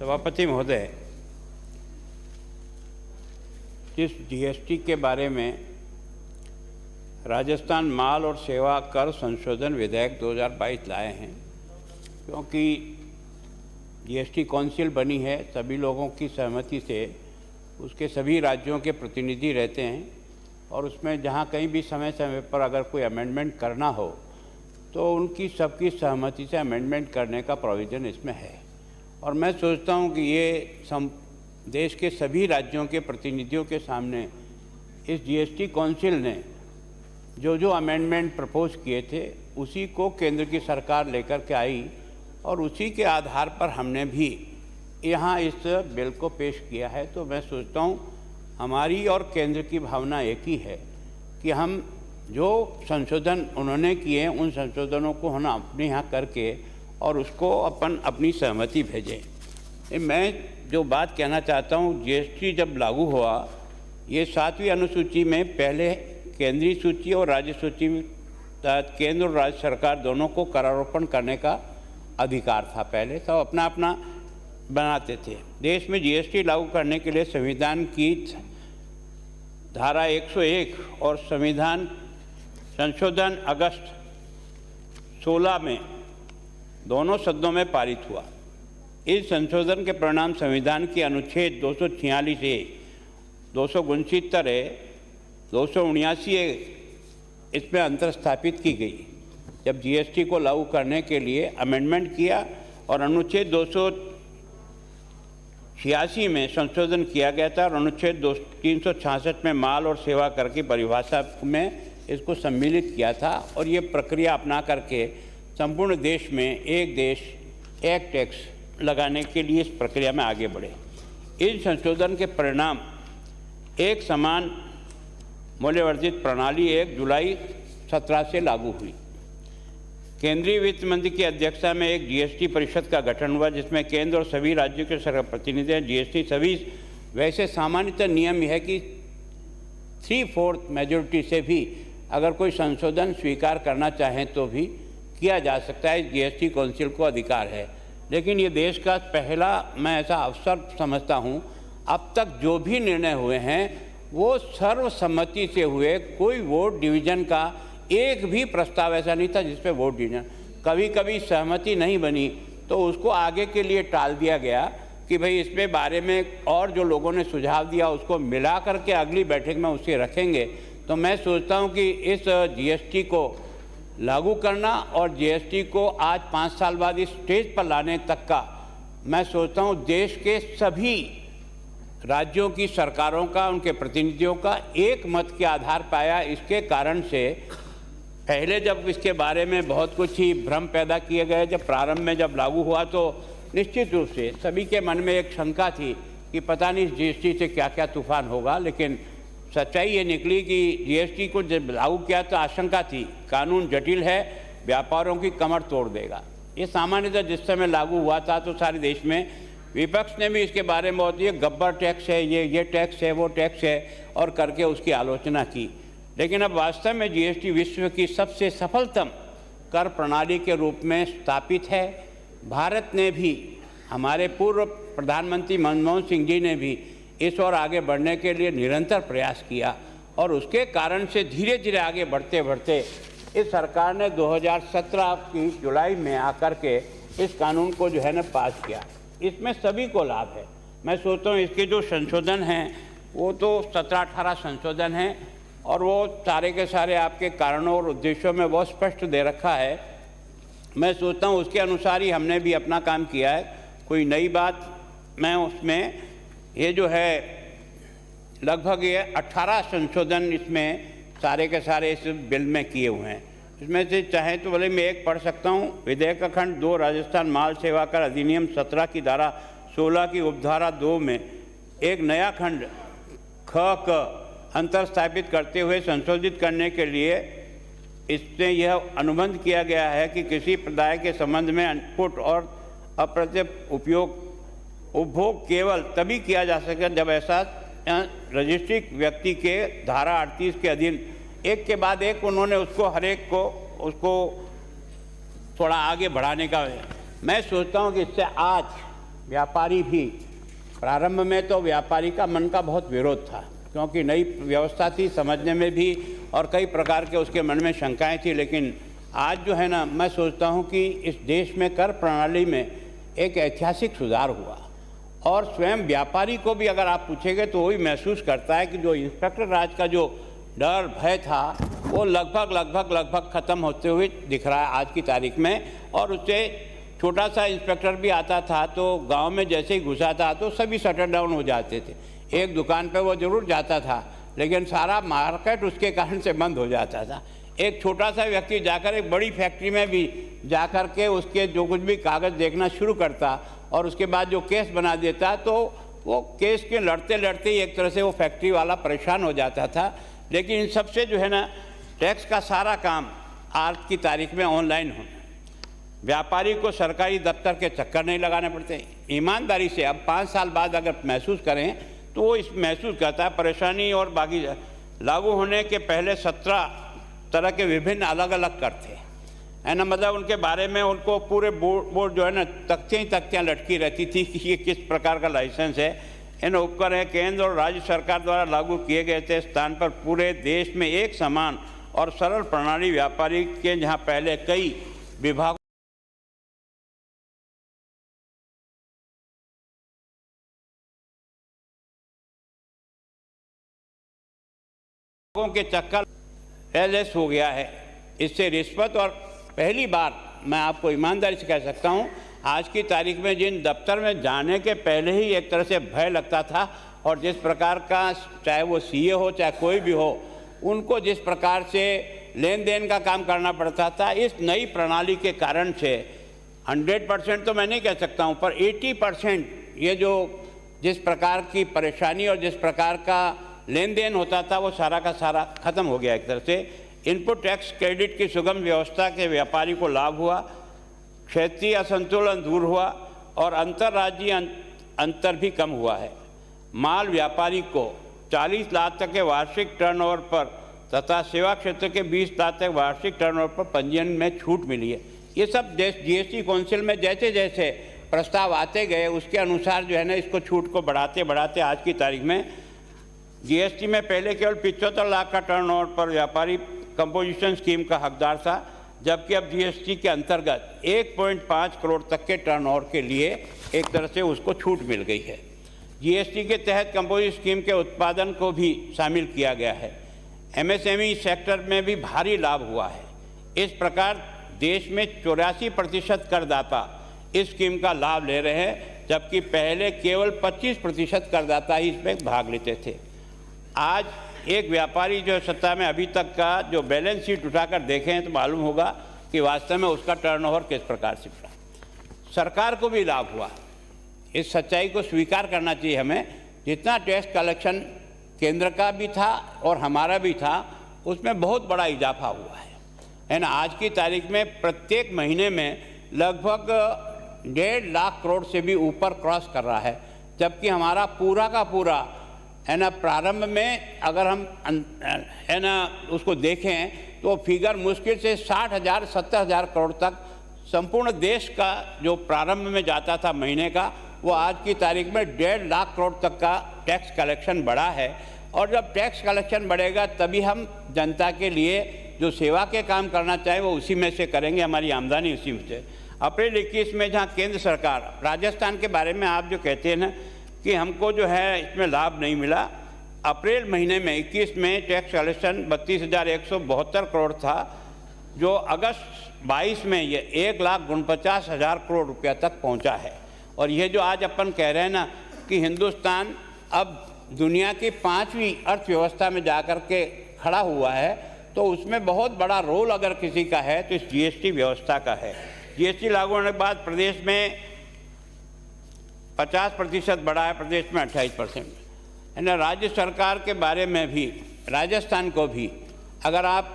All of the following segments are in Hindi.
सभापति महोदय, जिस जीएसटी के बारे में राजस्थान माल और सेवा कर संशोधन विधेयक 2022 लाए हैं, क्योंकि जीएसटी काउंसिल बनी है, सभी लोगों की सहमति से उसके सभी राज्यों के प्रतिनिधि रहते हैं और उसमें जहाँ कहीं भी समय समय पर अगर कोई अमेंडमेंट करना हो तो उनकी सबकी सहमति से अमेंडमेंट करने का प्रोविज़न इसमें है। और मैं सोचता हूँ कि ये देश के सभी राज्यों के प्रतिनिधियों के सामने इस जीएसटी काउंसिल ने जो अमेंडमेंट प्रपोज किए थे उसी को केंद्र की सरकार लेकर के आई और उसी के आधार पर हमने भी यहाँ इस बिल को पेश किया है। तो मैं सोचता हूँ हमारी और केंद्र की भावना एक ही है कि हम जो संशोधन उन्होंने किए हैं उन संशोधनों को हम अपने यहाँ करके और उसको अपनी सहमति भेजें। मैं जो बात कहना चाहता हूँ, जीएसटी जब लागू हुआ, ये 7वीं अनुसूची में पहले केंद्रीय सूची और राज्य सूची में केंद्र और राज्य सरकार दोनों को करारोपण करने का अधिकार था। पहले सब अपना अपना बनाते थे। देश में जीएसटी लागू करने के लिए संविधान की धारा 101 और संविधान संशोधन अगस्त 16 में दोनों सदनों में पारित हुआ। इस संशोधन के परिणाम संविधान के अनुच्छेद 246 ए, 269 ए, 279 ए इसमें अंतर स्थापित की गई। जब जीएसटी को लागू करने के लिए अमेंडमेंट किया और अनुच्छेद 286 में संशोधन किया गया था और अनुच्छेद 366 में माल और सेवा कर की परिभाषा में इसको सम्मिलित किया था और ये प्रक्रिया अपना करके संपूर्ण देश में एक देश एक टैक्स लगाने के लिए इस प्रक्रिया में आगे बढ़े। इन संशोधन के परिणाम एक समान मूल्यवर्धित प्रणाली 1 जुलाई 17 से लागू हुई। केंद्रीय वित्त मंत्री की अध्यक्षता में एक जीएसटी परिषद का गठन हुआ, जिसमें केंद्र और सभी राज्यों के सरकार प्रतिनिधि हैं। जीएसटी सभी वैसे सामान्यतः नियम है कि 3/4 मेजॉरिटी से भी अगर कोई संशोधन स्वीकार करना चाहें तो भी किया जा सकता है। जीएसटी काउंसिल को अधिकार है, लेकिन ये देश का पहला मैं ऐसा अवसर समझता हूँ। अब तक जो भी निर्णय हुए हैं वो सर्वसम्मति से हुए, कोई वोट डिवीजन का एक भी प्रस्ताव ऐसा नहीं था जिसपे वोट डिवीजन, कभी कभी सहमति नहीं बनी तो उसको आगे के लिए टाल दिया गया कि भाई इसमें बारे में और जो लोगों ने सुझाव दिया उसको मिला करके अगली बैठक में उसे रखेंगे। तो मैं सोचता हूँ कि इस जीएसटी को लागू करना और जीएसटी को आज 5 साल बाद इस स्टेज पर लाने तक का मैं सोचता हूँ देश के सभी राज्यों की सरकारों का, उनके प्रतिनिधियों का एक मत के आधार पाया। इसके कारण से पहले जब इसके बारे में बहुत कुछ ही भ्रम पैदा किए गए, जब प्रारंभ में जब लागू हुआ तो निश्चित रूप से सभी के मन में एक शंका थी कि पता नहीं जीएसटी से क्या क्या तूफान होगा, लेकिन सच्चाई ये निकली कि जीएसटी को जब लागू किया तो आशंका थी कानून जटिल है, व्यापारों की कमर तोड़ देगा। ये सामान्यतः जिस समय लागू हुआ था तो सारे देश में विपक्ष ने भी इसके बारे में बहुत, ये गब्बर टैक्स है, ये टैक्स है, वो टैक्स है और करके उसकी आलोचना की। लेकिन अब वास्तव में जीएसटी विश्व की सबसे सफलतम कर प्रणाली के रूप में स्थापित है। भारत ने भी, हमारे पूर्व प्रधानमंत्री मनमोहन सिंह जी ने भी इस ओर आगे बढ़ने के लिए निरंतर प्रयास किया और उसके कारण से धीरे धीरे आगे बढ़ते बढ़ते इस सरकार ने 2017 की जुलाई में आकर के इस कानून को जो है ना पास किया। इसमें सभी को लाभ है। मैं सोचता हूँ इसके जो संशोधन हैं वो तो 17-18 संशोधन हैं और वो सारे के सारे आपके कारणों और उद्देश्यों में बहुत स्पष्ट दे रखा है। मैं सोचता हूँ उसके अनुसार ही हमने भी अपना काम किया है। कोई नई बात मैं उसमें ये जो है लगभग ये 18 संशोधन इसमें सारे के सारे इस बिल में किए हुए हैं। इसमें से चाहे तो भले मैं एक पढ़ सकता हूँ। विधेयक का खंड 2 राजस्थान माल सेवा कर अधिनियम 17 की धारा 16 की उपधारा 2 में एक नया खंड ख क अंतर स्थापित करते हुए संशोधित करने के लिए इसमें यह अनुबंध किया गया है कि किसी प्रदाय के संबंध में अनपुट और अप्रत्यक्ष उपभोग केवल तभी किया जा सके जब ऐसा रजिस्ट्रिक व्यक्ति के धारा 38 के अधीन एक के बाद एक उन्होंने उसको हर एक को उसको थोड़ा आगे बढ़ाने का। मैं सोचता हूँ कि इससे आज व्यापारी भी, प्रारंभ में तो व्यापारी का मन का बहुत विरोध था, क्योंकि नई व्यवस्था थी, समझने में भी और कई प्रकार के उसके मन में शंकाएं थी। लेकिन आज जो है ना, मैं सोचता हूं कि इस देश में कर प्रणाली में एक ऐतिहासिक सुधार हुआ और स्वयं व्यापारी को भी अगर आप पूछेंगे तो वही महसूस करता है कि जो इंस्पेक्टर राज का जो डर भय था वो लगभग ख़त्म होते हुए दिख रहा है आज की तारीख में। और उससे छोटा सा इंस्पेक्टर भी आता था तो गांव में जैसे ही घुसा था तो सभी शटर डाउन हो जाते थे। एक दुकान पे वो ज़रूर जाता था, लेकिन सारा मार्केट उसके कारण से बंद हो जाता था। एक छोटा सा व्यक्ति जाकर एक बड़ी फैक्ट्री में भी जाकर के उसके जो कुछ भी कागज़ देखना शुरू करता और उसके बाद जो केस बना देता, तो वो केस के लड़ते लड़ते ही एक तरह से वो फैक्ट्री वाला परेशान हो जाता था। लेकिन इन सबसे जो है ना, टैक्स का सारा काम आज की तारीख में ऑनलाइन हो, व्यापारी को सरकारी दफ्तर के चक्कर नहीं लगाने पड़ते। ईमानदारी से अब 5 साल बाद अगर महसूस करें तो वो इस महसूस करता है परेशानी। और बाकी लागू होने के पहले 17 तरह के विभिन्न अलग अलग कर थे, है ना, मतलब उनके बारे में उनको पूरे बोर्ड जो है ना, तख्तियाँ लटकी रहती थी कि ये किस प्रकार का लाइसेंस है। इन उपकरण केंद्र और राज्य सरकार द्वारा लागू किए गए थे स्थान पर पूरे देश में एक समान और सरल प्रणाली व्यापारी के, जहाँ पहले कई विभागों के चक्कर लेस हो गया है। इससे रिश्वत और पहली बार मैं आपको ईमानदारी से कह सकता हूं, आज की तारीख में जिन दफ्तर में जाने के पहले ही एक तरह से भय लगता था और जिस प्रकार का, चाहे वो सीए हो चाहे कोई भी हो, उनको जिस प्रकार से लेन देन का काम करना पड़ता था, इस नई प्रणाली के कारण से 100% तो मैं नहीं कह सकता हूं, पर 80% ये जो जिस प्रकार की परेशानी और जिस प्रकार का लेन देन होता था वो सारा का सारा खत्म हो गया। एक तरह से इनपुट टैक्स क्रेडिट की सुगम व्यवस्था के व्यापारी को लाभ हुआ, क्षेत्रीय असंतुलन दूर हुआ और अंतर्राज्यीय अंतर भी कम हुआ है। माल व्यापारी को 40 लाख तक के वार्षिक टर्नओवर पर तथा सेवा क्षेत्र के 20 लाख तक वार्षिक टर्नओवर पर पंजीयन में छूट मिली है। ये सब जीएसटी काउंसिल में जैसे जैसे प्रस्ताव आते गए उसके अनुसार जो है ना, इसको छूट को बढ़ाते बढ़ाते आज की तारीख में जीएसटी में पहले केवल 75 लाख का टर्नओवर पर व्यापारी कंपोजिशन स्कीम का हकदार था, जबकि अब जीएसटी के अंतर्गत 1.5 करोड़ तक के टर्नओवर के लिए एक तरह से उसको छूट मिल गई है। जीएसटी के तहत कंपोजिट स्कीम के उत्पादन को भी शामिल किया गया है। एमएसएमई सेक्टर में भी भारी लाभ हुआ है। इस प्रकार देश में 84% करदाता इस स्कीम का लाभ ले रहे हैं, जबकि पहले केवल 25% करदाता ही इसमें भाग लेते थे। आज एक व्यापारी जो सत्ता में अभी तक का जो बैलेंस शीट उठाकर देखें तो मालूम होगा कि वास्तव में उसका टर्नओवर किस प्रकार से बढ़ा। सरकार को भी लाभ हुआ, इस सच्चाई को स्वीकार करना चाहिए हमें। जितना टैक्स कलेक्शन केंद्र का भी था और हमारा भी था, उसमें बहुत बड़ा इजाफा हुआ है ना। आज की तारीख में प्रत्येक महीने में लगभग 1.5 लाख करोड़ से भी ऊपर क्रॉस कर रहा है, जबकि हमारा पूरा का पूरा है ना, प्रारंभ में अगर हम है ना उसको देखें तो फिगर मुश्किल से 60,000-70,000 करोड़ तक संपूर्ण देश का जो प्रारंभ में जाता था महीने का, वो आज की तारीख में 1.5 लाख करोड़ तक का टैक्स कलेक्शन बढ़ा है। और जब टैक्स कलेक्शन बढ़ेगा तभी हम जनता के लिए जो सेवा के काम करना चाहें वो उसी में से करेंगे, हमारी आमदनी उसी में से। अप्रैल 21 में जहाँ केंद्र सरकार, राजस्थान के बारे में आप जो कहते हैं ना कि हमको जो है इसमें लाभ नहीं मिला, अप्रैल महीने में 21 में टैक्स कलेक्शन 32,172 करोड़ था, जो अगस्त 22 में ये 1,49,000 करोड़ रुपया तक पहुंचा है। और ये जो आज अपन कह रहे हैं ना कि हिंदुस्तान अब दुनिया की 5वीं अर्थव्यवस्था में जाकर के खड़ा हुआ है, तो उसमें बहुत बड़ा रोल अगर किसी का है तो इस जीएसटी व्यवस्था का है। जीएसटी लागू होने के बाद प्रदेश में 50% बढ़ा है, प्रदेश में 28% है ना। राज्य सरकार के बारे में भी, राजस्थान को भी अगर आप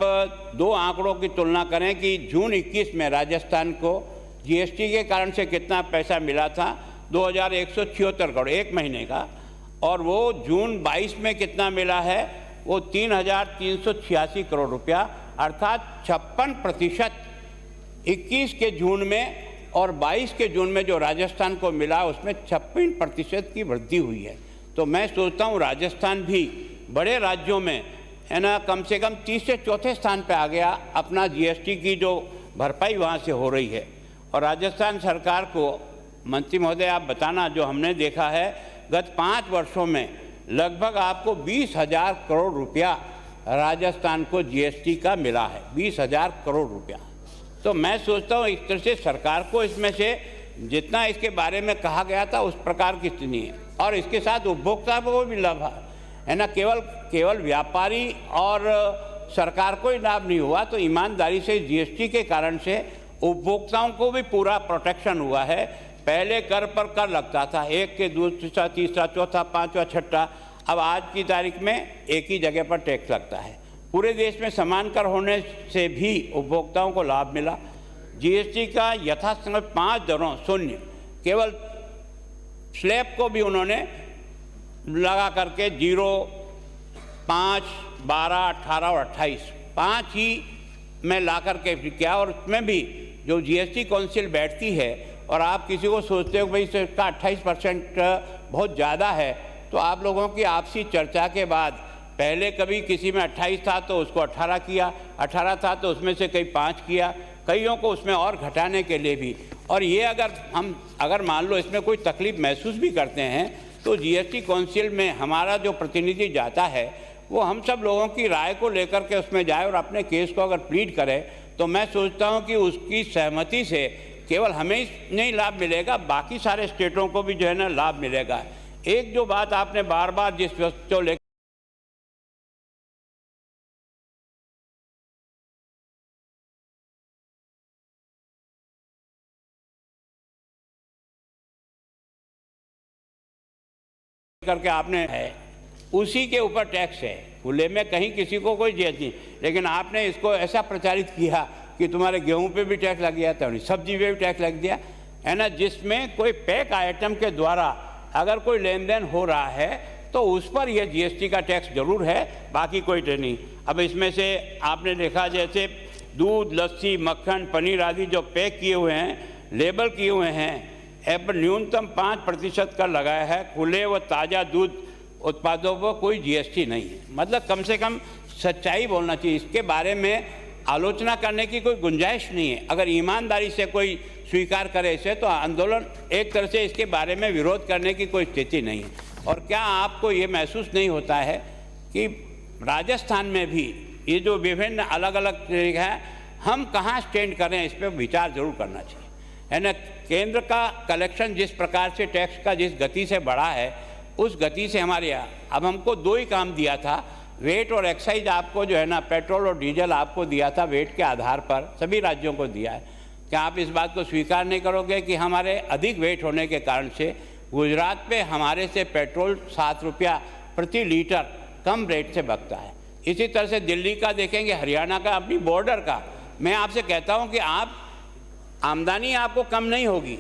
2 आंकड़ों की तुलना करें कि जून 21 में राजस्थान को जीएसटी के कारण से कितना पैसा मिला था, 2,176 करोड़ एक महीने का, और वो जून 22 में कितना मिला है, वो 3,386 करोड़ रुपया, अर्थात 56% 21 के जून में और 22 के जून में जो राजस्थान को मिला उसमें 56% की वृद्धि हुई है। तो मैं सोचता हूँ राजस्थान भी बड़े राज्यों में है ना कम से कम 3 से 4थे स्थान पे आ गया। अपना जीएसटी की जो भरपाई वहाँ से हो रही है। और राजस्थान सरकार को मंत्री महोदय आप बताना, जो हमने देखा है गत 5 वर्षों में लगभग आपको 20,000 करोड़ रुपया राजस्थान को जीएसटी का मिला है, 20,000 करोड़ रुपया। तो मैं सोचता हूँ एक तरह से सरकार को इसमें से जितना इसके बारे में कहा गया था उस प्रकार की स्थिति है। और इसके साथ उपभोक्ता को भी लाभ है ना, केवल व्यापारी और सरकार को ही लाभ नहीं हुआ, तो ईमानदारी से जीएसटी के कारण से उपभोक्ताओं को भी पूरा प्रोटेक्शन हुआ है। पहले कर पर कर लगता था, एक के दूसरा तीसरा चौथा पांचवा छठा, अब आज की तारीख में एक ही जगह पर टैक्स लगता है। पूरे देश में समान कर होने से भी उपभोक्ताओं को लाभ मिला। जीएसटी का यथासंगत 5 दरों शून्य, केवल स्लैब को भी उन्होंने लगा करके 0, 5, 12, 18 और 28 5 ही में ला करके किया। और उसमें भी जो जीएसटी काउंसिल बैठती है और आप किसी को सोचते हो भाई इसका 28% बहुत ज़्यादा है, तो आप लोगों की आपसी चर्चा के बाद पहले कभी किसी में 28 था तो उसको 18 किया, 18 था तो उसमें से कई 5 किया, कईयों को उसमें और घटाने के लिए भी। और ये अगर मान लो इसमें कोई तकलीफ महसूस भी करते हैं तो जीएसटी काउंसिल में हमारा जो प्रतिनिधि जाता है वो हम सब लोगों की राय को लेकर के उसमें जाए और अपने केस को अगर प्लीड करे, तो मैं सोचता हूँ कि उसकी सहमति से केवल हमें नहीं लाभ मिलेगा, बाकी सारे स्टेटों को भी जो है ना लाभ मिलेगा। एक जो बात आपने बार बार जिस वस्तु लेकर करके आपने है उसी के ऊपर टैक्स है, खुले में कहीं किसी को कोई जीएसटी नहीं, लेकिन आपने इसको ऐसा प्रचारित किया कि तुम्हारे गेहूं पे भी टैक्स लग गया, तो सब्जी पे भी टैक्स लग दिया है ना, जिसमें कोई पैक आइटम के द्वारा अगर कोई लेन देन हो रहा है तो उस पर यह जीएसटी का टैक्स जरूर है, बाकी कोई नहीं। अब इसमें से आपने देखा जैसे दूध, लस्सी, मक्खन, पनीर आदि जो पैक किए हुए हैं, लेबल किए हुए हैं, ऐप पर न्यूनतम 5% कर लगाया है। खुले व ताज़ा दूध उत्पादों पर कोई जीएसटी नहीं है। मतलब कम से कम सच्चाई बोलना चाहिए, इसके बारे में आलोचना करने की कोई गुंजाइश नहीं है। अगर ईमानदारी से कोई स्वीकार करे इसे तो आंदोलन एक तरह से इसके बारे में विरोध करने की कोई स्थिति नहीं है। और क्या आपको ये महसूस नहीं होता है कि राजस्थान में भी ये जो विभिन्न अलग अलग तरीके हैं, हम कहाँ स्टैंड करें, इस पर विचार जरूर करना चाहिए है ना। केंद्र का कलेक्शन जिस प्रकार से टैक्स का जिस गति से बढ़ा है उस गति से हमारे यहाँ अब हमको 2 ही काम दिया था, वेट और एक्साइज आपको जो है ना, पेट्रोल और डीजल आपको दिया था वेट के आधार पर, सभी राज्यों को दिया है। क्या आप इस बात को स्वीकार नहीं करोगे कि हमारे अधिक वेट होने के कारण से गुजरात पे हमारे से पेट्रोल 7 रुपया प्रति लीटर कम रेट से बिकता है। इसी तरह से दिल्ली का देखेंगे, हरियाणा का, अपनी बॉर्डर का। मैं आपसे कहता हूँ कि आप आमदनी आपको कम नहीं होगी,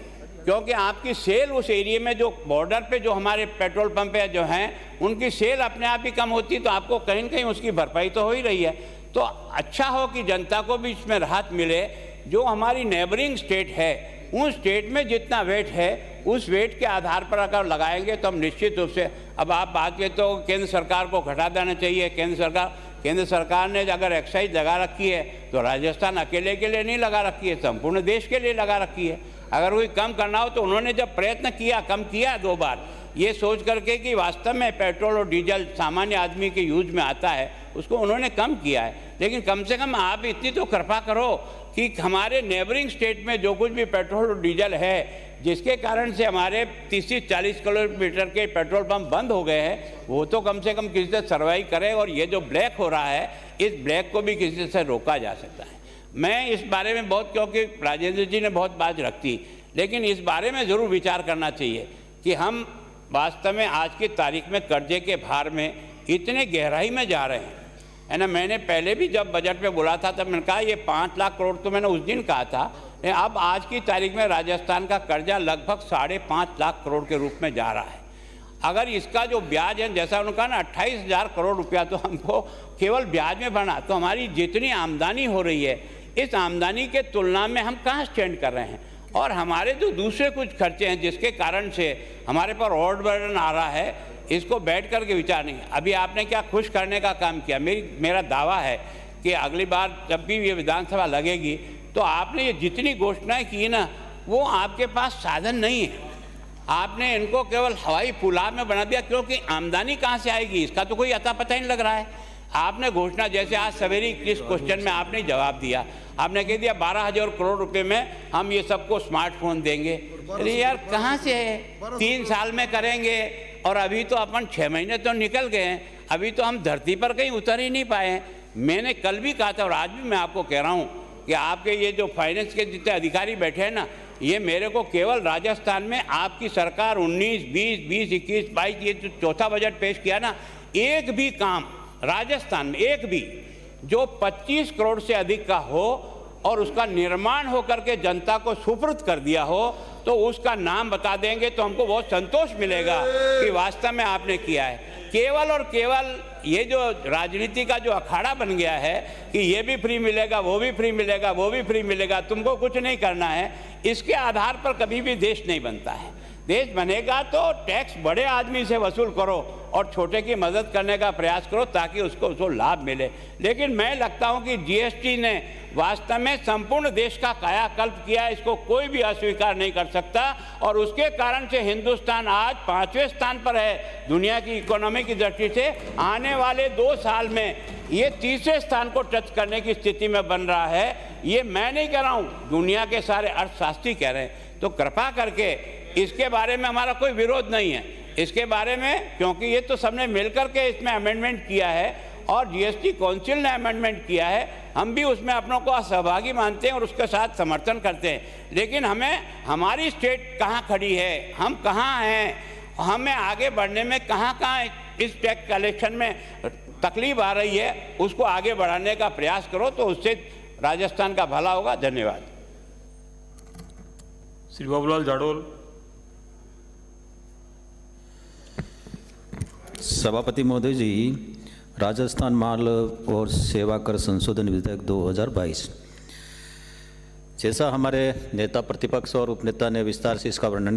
क्योंकि आपकी सेल उस एरिया में जो बॉर्डर पे जो हमारे पेट्रोल पंप है जो हैं उनकी सेल अपने आप ही कम होती, तो आपको कहीं न कहीं उसकी भरपाई तो हो ही रही है। तो अच्छा हो कि जनता को भी इसमें राहत मिले। जो हमारी नेबरिंग स्टेट है उन स्टेट में जितना वेट है उस वेट के आधार पर अगर लगाएंगे तो हम निश्चित रूप से, अब आप बात करें तो केंद्र सरकार को घटा देना चाहिए। केंद्र सरकार ने अगर एक्साइज लगा रखी है तो राजस्थान अकेले के लिए नहीं लगा रखी है, संपूर्ण देश के लिए लगा रखी है। अगर कोई कम करना हो तो उन्होंने जब प्रयत्न किया, कम किया 2 बार, ये सोच करके कि वास्तव में पेट्रोल और डीजल सामान्य आदमी के यूज में आता है, उसको उन्होंने कम किया है। लेकिन कम से कम आप इतनी तो कृपा करो कि हमारे नेबरिंग स्टेट में जो कुछ भी पेट्रोल और डीजल है, जिसके कारण से हमारे 30-40 किलोमीटर के पेट्रोल पंप बंद हो गए हैं, वो तो कम से कम किसी से सर्वाइव करे। और ये जो ब्लैक हो रहा है, इस ब्लैक को भी किसी से रोका जा सकता है। मैं इस बारे में बहुत, क्योंकि राजेंद्र जी ने बहुत बात रखी, लेकिन इस बारे में ज़रूर विचार करना चाहिए कि हम वास्तव में आज की तारीख में कर्जे के भार में इतने गहराई में जा रहे हैं, है ना। मैंने पहले भी जब बजट में बोला था तब मैंने कहा ये 5 लाख करोड़ तो मैंने उस दिन कहा था। अब आज की तारीख में राजस्थान का कर्जा लगभग 5.5 लाख करोड़ के रूप में जा रहा है। अगर इसका जो ब्याज है, जैसा उन्होंने कहा ना 28,000 करोड़ रुपया तो हमको केवल ब्याज में भरना, तो हमारी जितनी आमदनी हो रही है इस आमदनी के तुलना में हम कहाँ स्टैंड कर रहे हैं। और हमारे जो दूसरे कुछ खर्चे हैं जिसके कारण से हमारे पर और बर्डन आ रहा है, इसको बैठ कर के विचार नहीं। अभी आपने क्या खुश करने का काम किया। मेरा दावा है कि अगली बार जब भी ये विधानसभा लगेगी तो आपने ये जितनी घोषणाएं की ना, वो आपके पास साधन नहीं है। आपने इनको केवल हवाई पुलाव में बना दिया, क्योंकि आमदनी कहाँ से आएगी इसका तो कोई अता पता ही नहीं लग रहा है। आपने घोषणा, जैसे आज सवेरे किस क्वेश्चन में आपने जवाब दिया, आपने कह दिया 12,000 करोड़ रुपए में हम ये सबको स्मार्टफोन देंगे। अरे यार कहाँ से है, 3 साल में करेंगे और अभी तो अपन 6 महीने तो निकल गए हैं, अभी तो हम धरती पर कहीं उतर ही नहीं पाए हैं। मैंने कल भी कहा था और आज भी मैं आपको कह रहा हूँ कि आपके ये जो फाइनेंस के जितने अधिकारी बैठे हैं ना, ये मेरे को केवल राजस्थान में आपकी सरकार 19, 20, 21, 22 ये जो चौथा बजट पेश किया ना, एक भी काम राजस्थान में एक भी जो 25 करोड़ से अधिक का हो और उसका निर्माण होकर के जनता को सुपुर्द कर दिया हो, तो उसका नाम बता देंगे तो हमको बहुत संतोष मिलेगा कि वास्तव में आपने किया है। केवल और केवल ये जो राजनीति का जो अखाड़ा बन गया है कि ये भी फ्री मिलेगा, वो भी फ्री मिलेगा, वो भी फ्री मिलेगा, तुमको कुछ नहीं करना है, इसके आधार पर कभी भी देश नहीं बनता है। देश बनेगा तो टैक्स बड़े आदमी से वसूल करो और छोटे की मदद करने का प्रयास करो ताकि उसको लाभ मिले। लेकिन मैं लगता हूं कि जीएसटी ने वास्तव में संपूर्ण देश का कायाकल्प किया है, इसको कोई भी अस्वीकार नहीं कर सकता और उसके कारण से हिंदुस्तान आज 5वें स्थान पर है दुनिया की इकोनॉमी की दृष्टि से। आने वाले 2 साल में ये 3रे स्थान को टच करने की स्थिति में बन रहा है। ये मैं नहीं कह रहा हूँ, दुनिया के सारे अर्थशास्त्री कह रहे हैं। तो कृपा करके इसके बारे में हमारा कोई विरोध नहीं है, इसके बारे में, क्योंकि ये तो सबने मिलकर के इसमें अमेंडमेंट किया है और जीएसटी काउंसिल ने अमेंडमेंट किया है, हम भी उसमें अपनों को सहभागी मानते हैं और उसके साथ समर्थन करते हैं। लेकिन हमें हमारी स्टेट कहाँ खड़ी है, हम कहाँ हैं, हमें आगे बढ़ने में कहाँ इस टैक्स कलेक्शन में तकलीफ आ रही है, उसको आगे बढ़ाने का प्रयास करो तो उससे राजस्थान का भला होगा। धन्यवाद। श्री बाबूलाल जाडोल। सभापति महोदय जी, राजस्थान माल और सेवा कर संशोधन विधेयक 2022, जैसा हमारे नेता प्रतिपक्ष और उपनेता ने विस्तार से इसका वर्णन